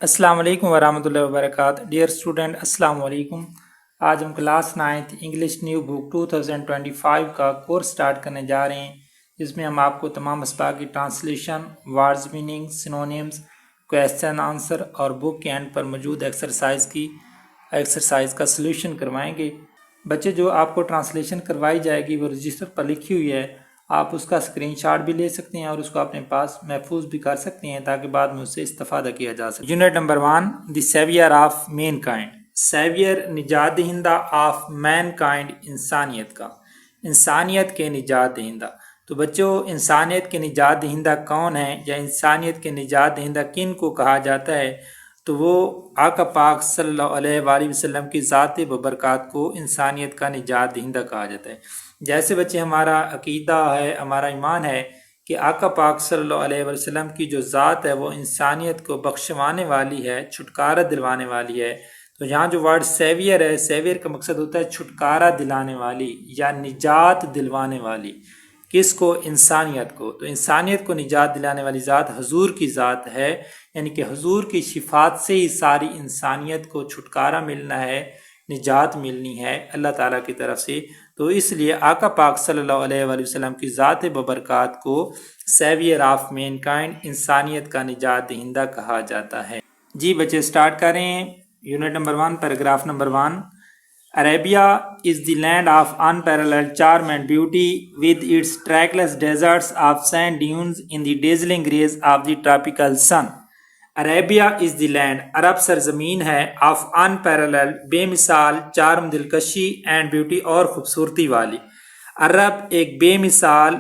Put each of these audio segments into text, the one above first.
السلام علیکم ورحمۃ اللہ وبرکاتہ۔ ڈیئر اسٹوڈنٹ، السلام علیکم۔ آج ہم کلاس 9 انگلش نیو بک 2025 کا کورس سٹارٹ کرنے جا رہے ہیں، جس میں ہم آپ کو تمام اسباق کی translation, words meaning, synonyms, question answer اور بک کے اینڈ پر موجود ایکسرسائز کا سلوشن کروائیں گے۔ بچے، جو آپ کو ٹرانسلیشن کروائی جائے گی وہ رجسٹر پر لکھی ہوئی ہے، آپ اس کا اسکرین شاٹ بھی لے سکتے ہیں اور اس کو اپنے پاس محفوظ بھی کر سکتے ہیں تاکہ بعد میں اس سے استفادہ کیا جا سکے۔ Unit number 1، the saviour of mankind. Saviour, نجات دہندہ، آف مین کائنڈ، انسانیت کا، انسانیت کے نجات دہندہ۔ تو بچوں، انسانیت کے نجات دہندہ کون ہیں یا انسانیت کے نجات دہندہ کن کو کہا جاتا ہے؟ تو وہ آقا پاک صلی اللہ علیہ وآلہ وسلم کی ذات ببرکات کو انسانیت کا نجات دہندہ کہا جاتا ہے۔ جیسے بچے ہمارا عقیدہ ہے، ہمارا ایمان ہے کہ آقا پاک صلی اللہ علیہ وسلم کی جو ذات ہے وہ انسانیت کو بخشوانے والی ہے، چھٹکارا دلوانے والی ہے۔ تو یہاں جو ورڈ سیویئر ہے، سیویئر کا مقصد ہوتا ہے چھٹکارا دلانے والی یا نجات دلوانے والی۔ کس کو؟ انسانیت کو۔ تو انسانیت کو نجات دلانے والی ذات حضور کی ذات ہے، یعنی کہ حضور کی شفاعت سے ہی ساری انسانیت کو چھٹکارا ملنا ہے، نجات ملنی ہے اللہ تعالیٰ کی طرف سے۔ تو اس لیے آقا پاک صلی اللہ علیہ وآلہ وسلم کی ذات ببرکات کو سیویئر آف مین کائنڈ، انسانیت کا نجات دہندہ کہا جاتا ہے۔ جی بچے، سٹارٹ کریں۔ Unit number 1، paragraph number 1۔ Arabia is the land of unparalleled charm and beauty, with its trackless deserts of sand dunes in the dazzling rays of the tropical sun. Arabia is the land، عرب سرزمین ہے، of unparalleled، بے مثال، charm, دلکشی، and beauty، اور خوبصورتی والی۔ عرب ایک بے مثال،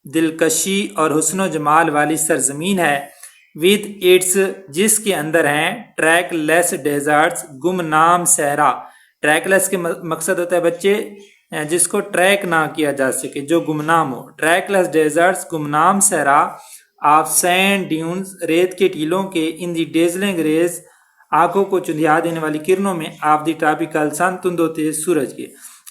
دلکشی اور حسن و جمال والی سرزمین ہے۔ with its، جس کے اندر ہیں trackless deserts، گمنام صحرا۔ ٹریک لیس کے مقصد ہوتا ہے بچے جس کو ٹریک نہ کیا جا سکے، جو گمنام ہو۔ ٹریک لیس ڈیزرٹس، گمنام صحرا، آف سینڈ ڈیونز، ریت کے ٹیلوں کے، ان دی ڈیزلنگ ریز، آنکھوں کو چندھیا دینے والی کرنوں میں، آف دی ٹراپیکل سن، تند و تیز سورج کے۔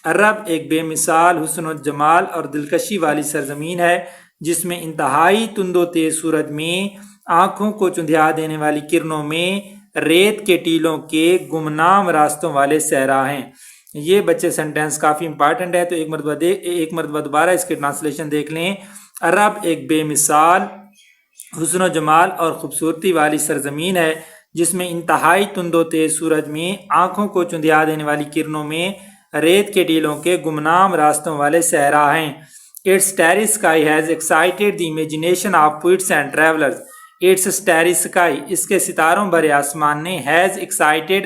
عرب ایک بے مثال حسن و جمال اور دلکشی والی سرزمین ہے جس میں انتہائی تند و تیز سورج میں، آنکھوں کو چندھیا دینے والی کرنوں میں، ریت کے ٹیلوں کے گمنام راستوں والے صحرا ہیں۔ یہ بچے سنٹینس کافی امپارٹنٹ ہے، تو ایک مرتبہ دوبارہ اس کے ٹرانسلیشن دیکھ لیں۔ عرب ایک بے مثال حسن و جمال اور خوبصورتی والی سرزمین ہے جس میں انتہائی تند و تیز سورج میں، آنکھوں کو چندھیا دینے والی کرنوں میں، ریت کے ٹیلوں کے گمنام راستوں والے صحرا ہیں۔ Its starry sky has excited the imagination of poets and travelers. Its starry sky، اس کے ستاروں بھرے آسمان نے، has excited،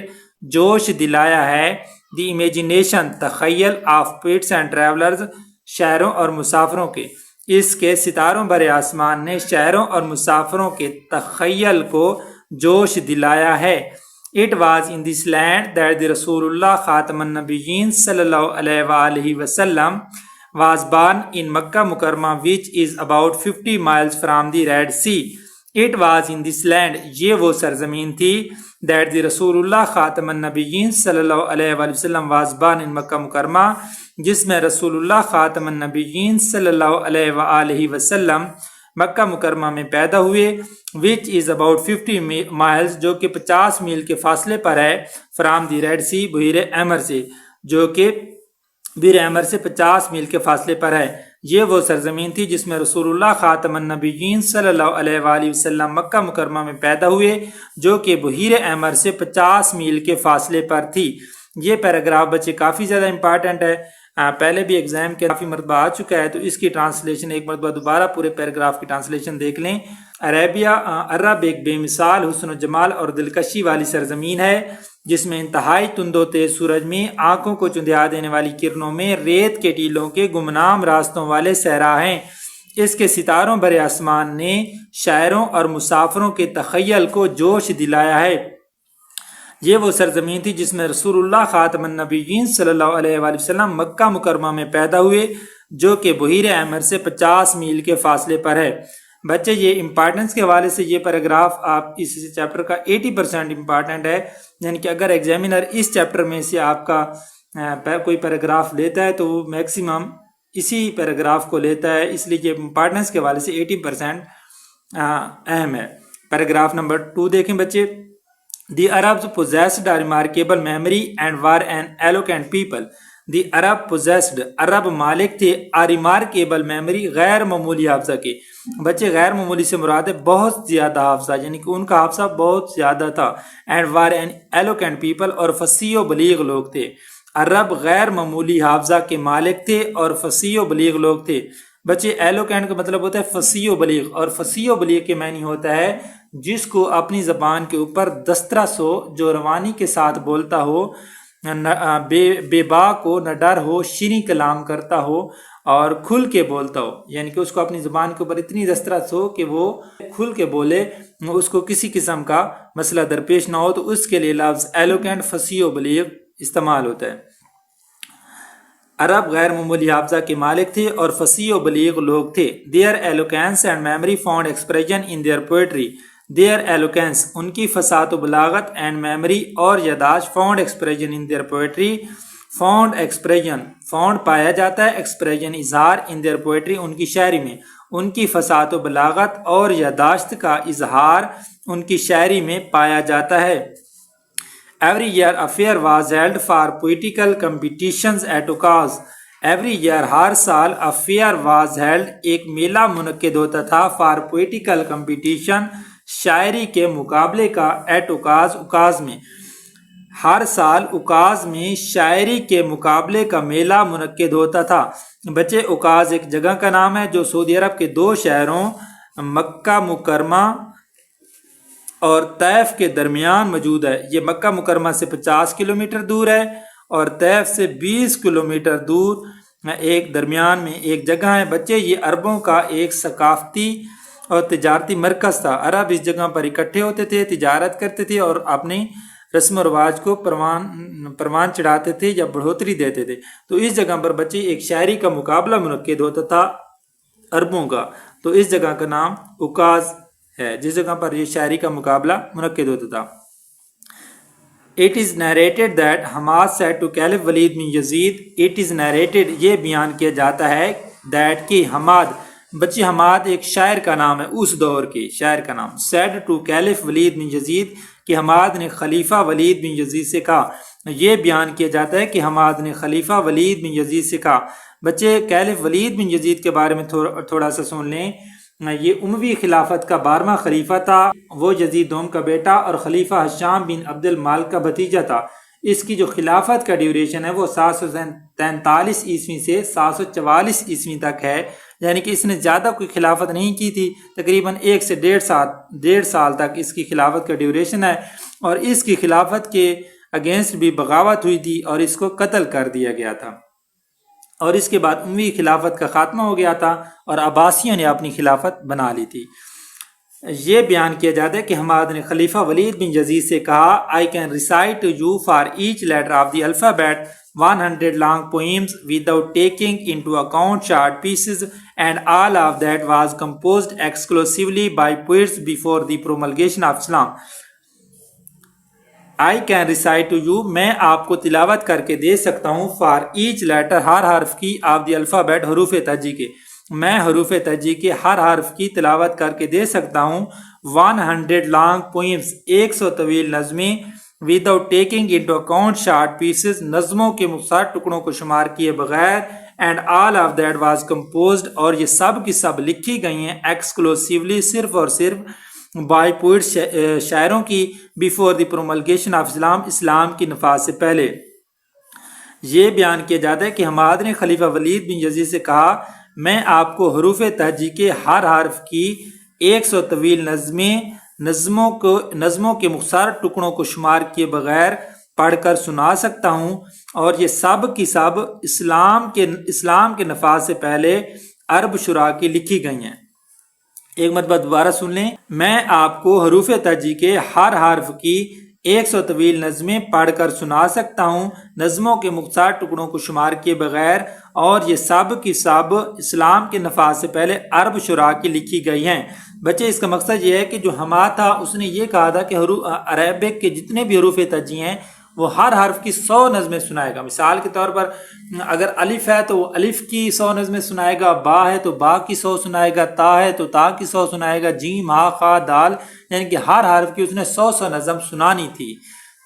جوش دلایا ہے، the imagination، تخیل، of poets and travelers، شاعروں اور مسافروں کے۔ اس کے ستاروں بھرے آسمان نے شاعروں اور مسافروں کے تخیل کو جوش دلایا ہے۔ It was in this land that the Rasulullah خاتم النبیین صلی اللہ علیہ وآلہ وسلم was born in Makkah Mukarramah, which is about 50 miles from the Red Sea. It was in this land، یہ وہ سرزمین تھی، that the Rasulullah خاتم النبیین صلی اللہ علیہ وآلہ وسلم was born in Makkah مکرمہ، جس میں رسول اللہ خاتم النبیین صلی اللہ علیہ وآلہ وسلم مکہ مکرمہ میں پیدا ہوئے، which is about 50 miles، جو کہ 50 میل کے فاصلے پر ہے، from the Red Sea، بحیرہ احمر سے، جو کہ بحیرہ احمر سے 50 میل کے فاصلے پر ہے۔ یہ وہ سرزمین تھی جس میں رسول اللہ خاتم النبیین صلی اللہ علیہ وآلہ وسلم مکہ مکرمہ میں پیدا ہوئے، جو کہ بحیرہ احمر سے 50 میل کے فاصلے پر تھی۔ یہ پیراگراف بچے کافی زیادہ امپارٹنٹ ہے، پہلے بھی ایگزام کے کافی مرتبہ آ چکا ہے، تو اس کی ٹرانسلیشن ایک مرتبہ دوبارہ پورے پیراگراف کی ٹرانسلیشن دیکھ لیں۔ عرب ایک بے مثال حسن و جمال اور دلکشی والی سرزمین ہے جس میں انتہائی تند و تیز سورج میں، آنکھوں کو چندھیا دینے والی کرنوں میں، ریت کے ٹیلوں کے گمنام راستوں والے صحرا ہیں۔ اس کے ستاروں بھرے آسمان نے شاعروں اور مسافروں کے تخیل کو جوش دلایا ہے۔ یہ وہ سرزمین تھی جس میں رسول اللہ خاتم النبیین صلی اللہ علیہ وآلہ وسلم مکہ مکرمہ میں پیدا ہوئے، جو کہ بحیرہ احمر سے 50 میل کے فاصلے پر ہے۔ بچے، یہ امپارٹنس کے حوالے سے یہ پیراگراف آپ اس چیپٹر کا 80% امپارٹنٹ ہے، یعنی کہ اگر ایگزامینر اس چیپٹر میں سے آپ کا کوئی پیراگراف لیتا ہے تو وہ میکسیمم اسی پیراگراف کو لیتا ہے، اس لیے یہ امپارٹنس کے حوالے سے 80% اہم ہے۔ پیراگراف نمبر 2 دیکھیں بچے۔ The Arabs possessed a remarkable memory and were an eloquent people. The Arab possessed عرب مالک تھے a remarkable memory غیر معمولی حافظہ کے. بچے غیر معمولی سے مراد ہے بہت زیادہ حافظہ، یعنی کہ ان کا حافظہ بہت زیادہ تھا. and were an eloquent people اور فصیح و بلیغ لوگ تھے. عرب غیر معمولی حافظہ کے مالک تھے اور فصیح و بلیغ لوگ تھے. بچے ایلوکینٹ کا مطلب ہوتا ہے فصیح و بلیغ، اور فصیح و بلیغ کے معنی ہوتا ہے جس کو اپنی زبان کے اوپر دسترس ہو، جو روانی کے ساتھ بولتا ہو، بے باک ہو، نہ ڈر ہو، شیریں کلام کرتا ہو اور کھل کے بولتا ہو، یعنی کہ اس کو اپنی زبان کے اوپر اتنی دسترس ہو کہ وہ کھل کے بولے، اس کو کسی قسم کا مسئلہ درپیش نہ ہو، تو اس کے لیے لفظ ایلوکینٹ فصیح و بلیغ استعمال ہوتا ہے. عرب غیر معمولی حافظہ کے مالک تھے اور فصیح و بلیغ لوگ تھے. Their eloquence and memory found expression in their poetry. Their eloquence ان کی فصاحت و بلاغت and memory اور یادداشت found expression in their poetry. found expression found پایا جاتا ہے، expression اظہار in their poetry ان کی شاعری میں. ان کی فصاحت و بلاغت اور یادداشت کا اظہار ان کی شاعری میں پایا جاتا ہے. Every year a fair was held for poetical competitions at Ukaz. Every year ہر سال a fair was held ایک میلہ منعقد ہوتا تھا for poetical competition شاعری کے مقابلے کا at Ukaz اکاز میں. ہر سال اکاز میں شاعری کے مقابلے کا میلہ منعقد ہوتا تھا. بچے اکاز ایک جگہ کا نام ہے جو سعودی عرب کے دو شہروں مکہ مکرمہ اور طیف کے درمیان موجود ہے. یہ مکہ مکرمہ سے 50 کلومیٹر دور ہے اور طیف سے 20 کلومیٹر دور ایک درمیان میں ایک جگہ ہے. بچے یہ عربوں کا ایک ثقافتی اور تجارتی مرکز تھا. عرب اس جگہ پر اکٹھے ہوتے تھے، تجارت کرتے تھے اور اپنی رسم و رواج کو پروان چڑھاتے تھے یا بڑھوتری دیتے تھے. تو اس جگہ پر بچے ایک شاعری کا مقابلہ منعقد ہوتا تھا عربوں کا، تو اس جگہ کا نام اکاز ہے جس جگہ پر یہ شاعری کا مقابلہ منعقد ہوتا تھا. It is narrated that Hamad said to Caliph Walid bin Yazid. It is narrated یہ بیان کیا جاتا ہے that کہ حماد، بچے حماد ایک شاعر کا نام ہے، اس دور کے شاعر کا نام. said to Caliph Walid bin Yazid کہ حماد نے خلیفہ ولید بن یزید سے کہا. یہ بیان کیا جاتا ہے کہ حماد نے خلیفہ ولید بن یزید سے کہا. بچے کیلف ولید بن یزید کے بارے میں تھوڑا سا سن لیں. یہ اموی خلافت کا 12واں خلیفہ تھا. وہ یزید دوم کا بیٹا اور خلیفہ حشام بن عبد المالک کا بھتیجا تھا. اس کی جو خلافت کا ڈیوریشن ہے وہ 743 عیسوی سے 744 عیسوی تک ہے، یعنی کہ اس نے زیادہ کوئی خلافت نہیں کی تھی. تقریباً 1 سے 1.5 سال تک اس کی خلافت کا ڈیوریشن ہے، اور اس کی خلافت کے اگینسٹ بھی بغاوت ہوئی تھی اور اس کو قتل کر دیا گیا تھا. اور اس کے بعد اموی خلافت کا خاتمہ ہو گیا تھا اور عباسیوں نے اپنی خلافت بنا لی تھی. یہ بیان کیا جاتا ہے کہ حماد نے خلیفہ ولید بن یزید سے کہا I can recite to you for each letter of the alphabet 100 long poems without taking into account short pieces, and all of that was composed exclusively by poets before the promulgation of Islam. I can recite to you میں آپ کو تلاوت کر کے دے سکتا ہوں for each letter ہر حرف کی of the alphabet حروف تہجی کے، میں حروف تہجی کے ہر حرف کی تلاوت کر کے دے سکتا ہوں 100 long poems 100 طویل نظمیں without taking into account short pieces نظموں کے مختصر ٹکڑوں کو شمار کیے بغیر، and all of that was composed اور یہ سب کی سب لکھی گئی ہیں exclusively صرف اور صرف by poets شاعروں کی before the promulgation of Islam اسلام کی نفاذ سے پہلے. یہ بیان کیا جاتا ہے کہ حماد نے خلیفہ ولید بن یزید سے کہا میں آپ کو حروف تہجی کے ہر حرف کی 100 طویل نظموں کے مختصر ٹکڑوں کو شمار کیے بغیر پڑھ کر سنا سکتا ہوں، اور یہ سب کی سب اسلام کے نفاذ سے پہلے عرب شعراء کی لکھی گئی ہیں. ایک مرتبہ دوبارہ سن لیں. میں آپ کو حروف تہجی کے ہر حرف کی 100 طویل نظمیں پڑھ کر سنا سکتا ہوں نظموں کے مختصر ٹکڑوں کو شمار کیے بغیر، اور یہ سب کی سب اسلام کے نفاذ سے پہلے عرب شعراء کی لکھی گئی ہیں. بچے اس کا مقصد یہ ہے کہ جو حماد تھا اس نے یہ کہا تھا کہ عربک کے جتنے بھی حروف تہجی ہیں وہ ہر حرف کی 100 نظمیں سنائے گا. مثال کے طور پر اگر الف ہے تو وہ الف کی 100 نظمیں سنائے گا، با ہے تو با کی 100 سنائے گا، تا ہے تو تا کی 100 سنائے گا، جیم ہا خا دال، یعنی کہ ہر حرف کی اس نے 100 نظم سنانی تھی.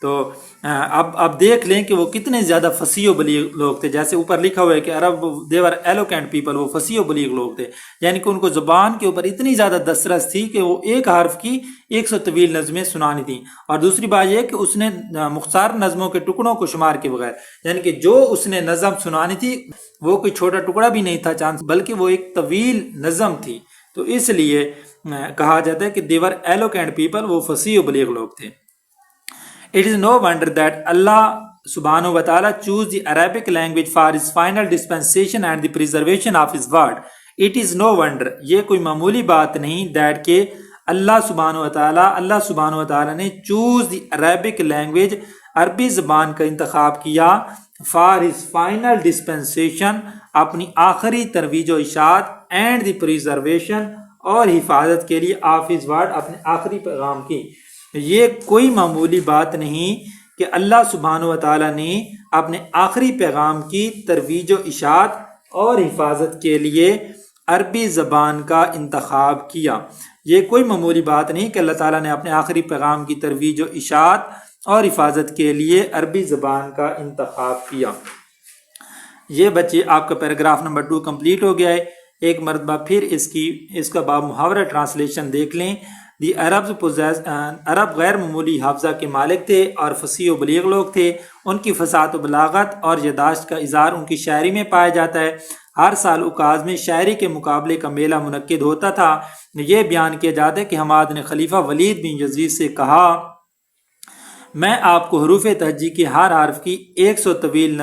تو اب دیکھ لیں کہ وہ کتنے زیادہ فصیح و بلیغ لوگ تھے. جیسے اوپر لکھا ہوا ہے کہ عرب دیور ایلوکینٹ پیپل، وہ فصیح و بلیغ لوگ تھے، یعنی کہ ان کو زبان کے اوپر اتنی زیادہ دسترس تھی کہ وہ ایک حرف کی 100 طویل نظمیں سنانی تھیں. اور دوسری بات یہ کہ اس نے مختصر نظموں کے ٹکڑوں کو شمار کے بغیر، یعنی کہ جو اس نے نظم سنانی تھی وہ کوئی چھوٹا ٹکڑا بھی نہیں تھا چاند، بلکہ وہ ایک طویل نظم تھی. تو اس لیے کہا جاتا ہے کہ دیور ایلوکینٹ پیپل، وہ فصیح و بلیغ لوگ تھے. It is no wonder that Allah subhanahu wa ta'ala chose the Arabic language for his final dispensation and the preservation of his word. It is no wonder، یہ کوئی معمولی بات نہیں، that کہ اللہ سبحانہ و تعالی نے choose the Arabic language، عربی زبان کا انتخاب کیا، for his final dispensation، اپنی آخری ترویج و اشاعت، and the preservation، اور حفاظت کے لیے of his word، اپنے آخری پیغام کی. یہ کوئی معمولی بات نہیں کہ اللہ سبحانہ و تعالیٰ نے اپنے آخری پیغام کی ترویج و اشاعت اور حفاظت کے لیے عربی زبان کا انتخاب کیا. یہ کوئی معمولی بات نہیں کہ اللہ تعالیٰ نے اپنے آخری پیغام کی ترویج و اشاعت اور حفاظت کے لیے عربی زبان کا انتخاب کیا. یہ بچے آپ کا پیراگراف نمبر 2 کمپلیٹ ہو گیا ہے. ایک مرتبہ پھر اس کا باب محاورہ ٹرانسلیشن دیکھ لیں. دی عرب غیر معمولی حافظہ کے مالک تھے اور فصیح و بلیغ لوگ تھے. ان کی فصاحت و بلاغت اور یادداشت کا اظہار ان کی شاعری میں پایا جاتا ہے. ہر سال عکاظ میں شاعری کے مقابلے کا میلہ منعقد ہوتا تھا. یہ بیان کیا جاتا ہے کہ حماد نے خلیفہ ولید بن یزید سے کہا، میں آپ کو حروف تہجی کے ہر حرف کی 100 طویل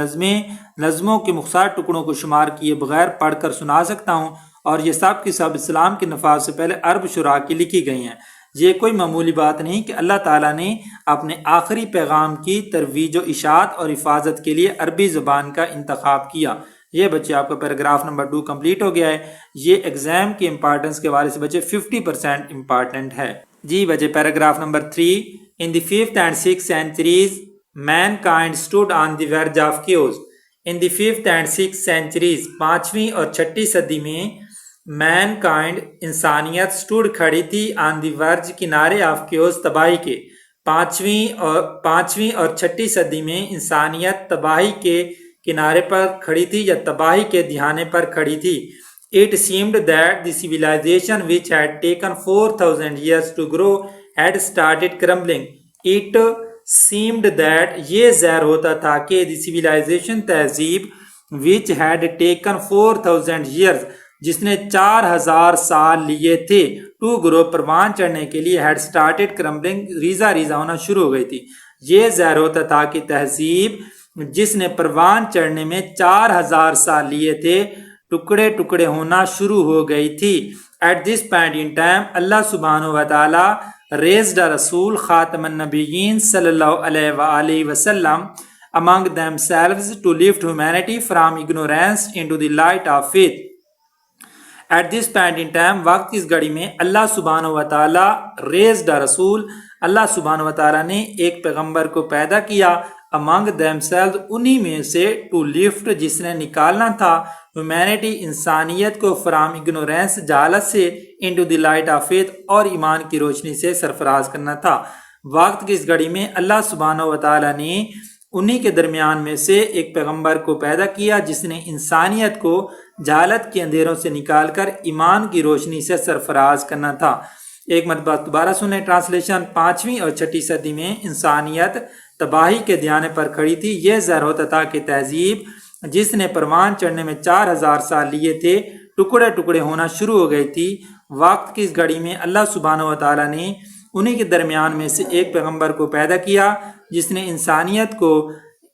نظموں کے مختصر ٹکڑوں کو شمار کیے بغیر پڑھ کر سنا سکتا ہوں، اور یہ سب کی سب اسلام کے نفاذ سے پہلے عرب شعراء کی لکھی گئی ہیں. یہ کوئی معمولی بات نہیں کہ اللہ تعالیٰ نے اپنے آخری پیغام کی ترویج و اشاعت اور حفاظت کے لیے عربی زبان کا انتخاب کیا. یہ بچے آپ کا پیراگراف نمبر 2 کمپلیٹ ہو گیا ہے. یہ ایگزام کی امپارٹنس کے حوالے سے بچے 50% امپارٹنٹ ہے. جی بچے paragraph number 3. In the 5th and 6th centuries, mankind stood on the verge of chaos. In the 5th and 6th centuries، 5ویں اور 6ٹھی صدی میں mankind، انسانیت، stood کھڑی تھی on the verge، کنارے of chaos، تباہی کے. 5ویں اور 6ٹھی صدی میں انسانیت تباہی کے کنارے پر کھڑی تھی یا تباہی کے دہانے پر کھڑی تھی. It seemed that the civilization which had taken 4,000 years to grow had started crumbling. It seemed that، یہ ظاہر ہوتا تھا کہ the civilization، تہذیب، which had taken 4,000 years، جس نے 4,000 سال لیے تھے to grow، پروان چڑھنے کے لیے، had started crumbling، ریزہ ہونا شروع ہو گئی تھی. یہ ظاہر ہوتا تھا کہ تہذیب جس نے پروان چڑھنے میں 4,000 سال لیے تھے ٹکڑے ٹکڑے ہونا شروع ہو گئی تھی. At this point in time، اللہ سبحانہ و تعالی raised a رسول خاتم النبیین صلی اللہ علیہ وآلہ وسلم among themselves to lift humanity from ignorance into the light of faith. At this point in time، وقت اس گھڑی میں، اللہ سبحانہ و تعالی raised a رسول، اللہ سبحانہ و تعالی نے ایک پیغمبر کو پیدا کیا، among themselves، انہی میں سے، to lift، جس نے نکالنا تھا، humanity، انسانیت کو، from ignorance، جہالت سے، into the light of faith، اور ایمان کی روشنی سے سرفراز کرنا تھا. وقت کی اس گھڑی میں اللہ سبحانہ و تعالی نے انہی کے درمیان میں سے ایک پیغمبر کو پیدا کیا جس نے انسانیت کو جہالت کے اندھیروں سے نکال کر ایمان کی روشنی سے سرفراز کرنا تھا. ایک مرتبہ دوبارہ سنیں ٹرانسلیشن. 5ویں اور 6ٹھی صدی میں انسانیت تباہی کے دہانے پر کھڑی تھی. یہ ظاہر ہوتا تھا کہ تہذیب جس نے پروان چڑھنے میں 4,000 سال لیے تھے ٹکڑے ٹکڑے ہونا شروع ہو گئی تھی. وقت کی اس گھڑی میں اللہ سبحانہ و تعالیٰ نے انہی کے درمیان میں سے ایک پیغمبر کو پیدا کیا جس نے انسانیت کو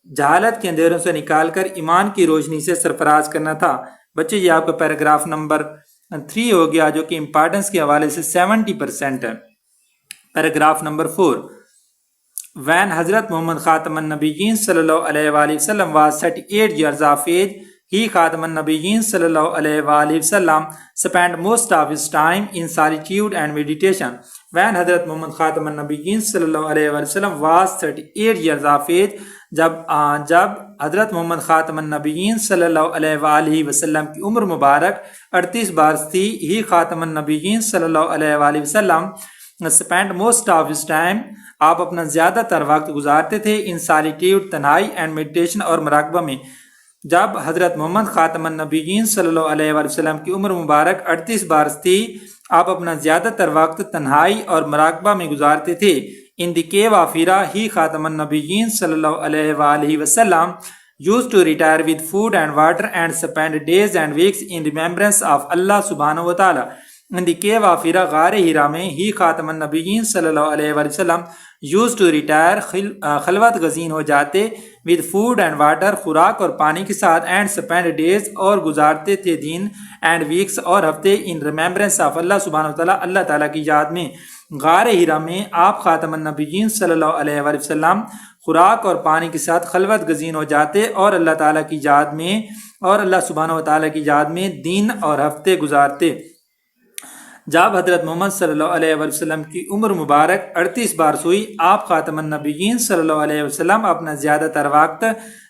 جہالت کے اندھیروں سے نکال کر ایمان کی روشنی سے سرفراز کرنا تھا. بچے یہ آپ کا پیراگراف نمبر 3 ہو گیا جو کہ امپارٹنس کے حوالے سے 70% ہے. Paragraph number 4. When حضرت محمد خاتم النبیین صلی اللہ علیہ وآلہ وسلم was 38 years of age، He Khatam an-Nabiyyin sallallahu alaihi wasallam spent most of his time in solitude and meditation. When Hazrat Muhammad Khatam an-Nabiyyin sallallahu alaihi wasallam was 38 years of age, جب حضرت محمد خاتم النبیین صلی اللہ علیہ وسلم کی عمر مبارک 38 برس تھی. ہی خاتم النبیین صلی اللہ علیہ وسلم spent most of his time, آپ اپنا زیادہ تر وقت گزارتے تھے in solitude, تنہائی and meditation اور مراقبہ میں. جب حضرت محمد خاتم النبیین صلی اللہ علیہ وسلم کی عمر مبارک 38 برس تھی, آپ اپنا زیادہ تر وقت تنہائی اور مراقبہ میں گزارتے تھے. In the cave of Hira, he Khatam an-Nabiyyin sallallahu alayhi wasallam used to retire with food and water and spend days and weeks in remembrance of Allah subhanahu wa ta'ala. In the cave of Hira, غار ہیرا میں, he Khatam an-Nabiyyin sallallahu alayhi wasallam used to retire, خلوت گزین ہو جاتے, with food and water, خوراک اور پانی کے ساتھ, and spend days اور گزارتے تھے دن, and weeks اور ہفتے, in remembrance of Allah subhanahu wa ta'ala, اللہ تعالیٰ کی یاد میں. غار ہیرا میں آپ خاتم النبیین صلی اللہ علیہ وسلم خوراک اور پانی کے ساتھ خلوت گزین ہو جاتے اور اللہ تعالیٰ کی یاد میں اور اللہ سبحانہ و تعالیٰ کی یاد میں دن اور ہفتے گزارتے. جب حضرت محمد صلی اللہ علیہ وسلم کی عمر مبارک 38 برس ہوئی, آپ خاتم النبیین صلی اللہ علیہ وسلم اپنا زیادہ تر وقت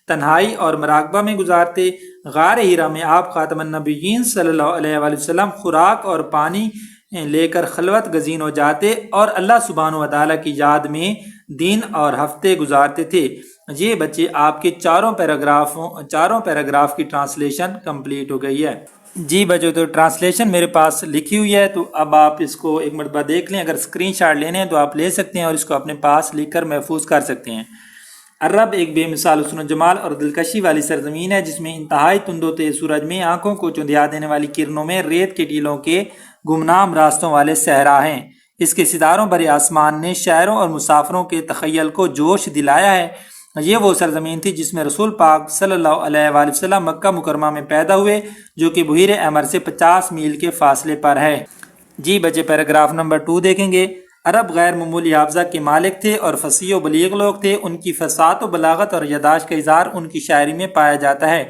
تنہائی اور مراقبہ میں گزارتے. غار ہیرا میں آپ خاتم النبیین صلی اللہ علیہ وسلم خوراک اور پانی لے کر خلوت گزین ہو جاتے اور اللہ سبحانہ و تعالیٰ کی یاد میں دن اور ہفتے گزارتے تھے. یہ بچے آپ کے چاروں پیراگراف کی ٹرانسلیشن کمپلیٹ ہو گئی ہے. جی بچوں, تو ٹرانسلیشن میرے پاس لکھی ہوئی ہے, تو اب آپ اس کو ایک مرتبہ دیکھ لیں. اگر اسکرین شاٹ لینے ہیں تو آپ لے سکتے ہیں اور اس کو اپنے پاس لکھ کر محفوظ کر سکتے ہیں. عرب ایک بے مثال حسن و جمال اور دلکشی والی سرزمین ہے جس میں انتہائی تند و تیز سورج میں آنکھوں کو چندھیا دینے والی کرنوں میں ریت کے ٹیلوں کے گمنام راستوں والے صحرا ہیں. اس کے ستاروں بھرے آسمان نے شاعروں اور مسافروں کے تخیل کو جوش دلایا ہے. یہ وہ سرزمین تھی جس میں رسول پاک صلی اللہ علیہ وآلہ وسلم مکہ مکرمہ میں پیدا ہوئے, جو کہ بحیر احمر سے 50 میل کے فاصلے پر ہے. جی بچے, پیراگراف نمبر 2 دیکھیں گے. عرب غیر معمولی حافظہ کے مالک تھے اور فصیح و بلیغ لوگ تھے. ان کی فصاحت و بلاغت اور یادداشت کا اظہار ان کی شاعری میں پایا جاتا ہے.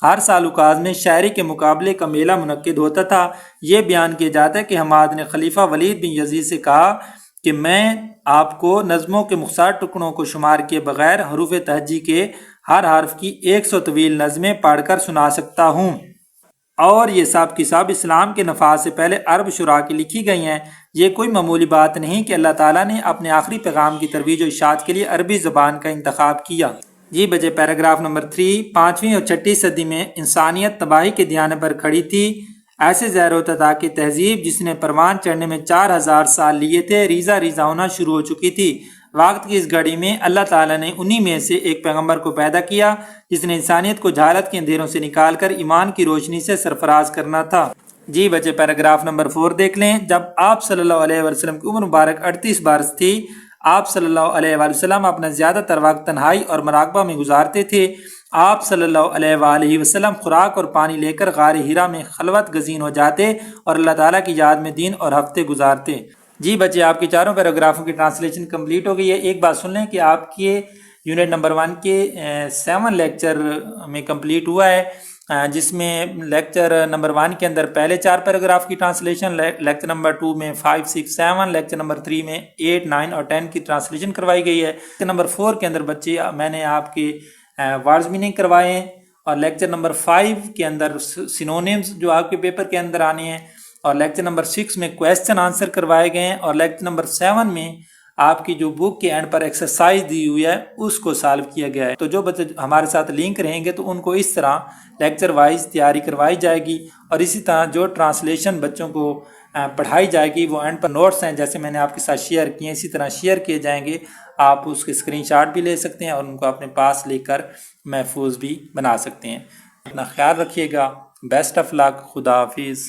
ہر سال اوکاز میں شاعری کے مقابلے کا میلہ منعقد ہوتا تھا. یہ بیان کیا جاتا ہے کہ حماد نے خلیفہ ولید بن یزید سے کہا کہ میں آپ کو نظموں کے مختصر ٹکڑوں کو شمار کیے بغیر حروف تہجی کے ہر حرف کی 100 طویل نظمیں پڑھ کر سنا سکتا ہوں. اور یہ سب کی سب اسلام کے نفاذ سے پہلے عرب شعراء کی لکھی گئی ہیں. یہ کوئی معمولی بات نہیں کہ اللہ تعالیٰ نے اپنے آخری پیغام کی ترویج و اشاعت کے لیے عربی زبان کا انتخاب کیا. جی بچے, پیراگراف نمبر 3. 5ویں اور 6ٹھی صدی میں انسانیت تباہی کے دھیانے پر کھڑی تھی. ایسے ظاہر ہوتا تھا کہ تہذیب جس نے پروان چڑھنے میں 4000 سال لیے تھے ریزہ ریزہ ہونا شروع ہو چکی تھی. وقت کی اس گھڑی میں اللہ تعالیٰ نے انہی میں سے ایک پیغمبر کو پیدا کیا جس نے انسانیت کو جہالت کے اندھیروں سے نکال کر ایمان کی روشنی سے سرفراز کرنا تھا. جی بچے, پیراگراف نمبر 4 دیکھ لیں. جب آپ صلی اللہ علیہ وسلم کی عمر مبارک 38 برس تھی, آپ صلی اللہ علیہ وسلم اپنا زیادہ تر وقت تنہائی اور مراقبہ میں گزارتے تھے. آپ صلی اللہ علیہ وسلم خوراک اور پانی لے کر غار ہیرا میں خلوت گزین ہو جاتے اور اللہ تعالیٰ کی یاد میں دن اور ہفتے گزارتے. جی بچے, آپ کے چاروں پیراگرافوں کی ٹرانسلیشن کمپلیٹ ہو گئی ہے. ایک بات سن لیں کہ آپ کے یونٹ نمبر 1 کے 7 لیکچر میں کمپلیٹ ہوا ہے, جس میں لیکچر نمبر 1 کے اندر پہلے 4 پیراگراف کی ٹرانسلیشن, لیکچر نمبر 2 میں 5, 6, 7, لیکچر نمبر 3 میں 8, 9 اور 10 کی ٹرانسلیشن کروائی گئی ہے. لیکچر نمبر 4 کے اندر بچے میں نے آپ کے ورڈز میننگ کروائے ہیں, اور لیکچر نمبر 5 کے اندر سینونیمز جو آپ کے پیپر کے اندر آنے ہیں, اور لیکچر نمبر 6 میں کویسچن آنسر کروائے گئے ہیں, اور لیکچر نمبر 7 میں آپ کی جو بک کے اینڈ پر ایکسرسائز دی ہوئی ہے اس کو سالو کیا گیا ہے. تو جو بچے ہمارے ساتھ لنک رہیں گے تو ان کو اس طرح لیکچر وائز تیاری کروائی جائے گی, اور اسی طرح جو ٹرانسلیشن بچوں کو پڑھائی جائے گی وہ اینڈ پر نوٹس ہیں جیسے میں نے آپ کے ساتھ شیئر کیے ہیں اسی طرح شیئر کیے جائیں گے. آپ اس کے اسکرین شاٹ بھی لے سکتے ہیں اور ان کو اپنے پاس لے کر محفوظ بھی بنا سکتے ہیں. اپنا خیال رکھیے گا. بیسٹ آف لک. خدا حافظ.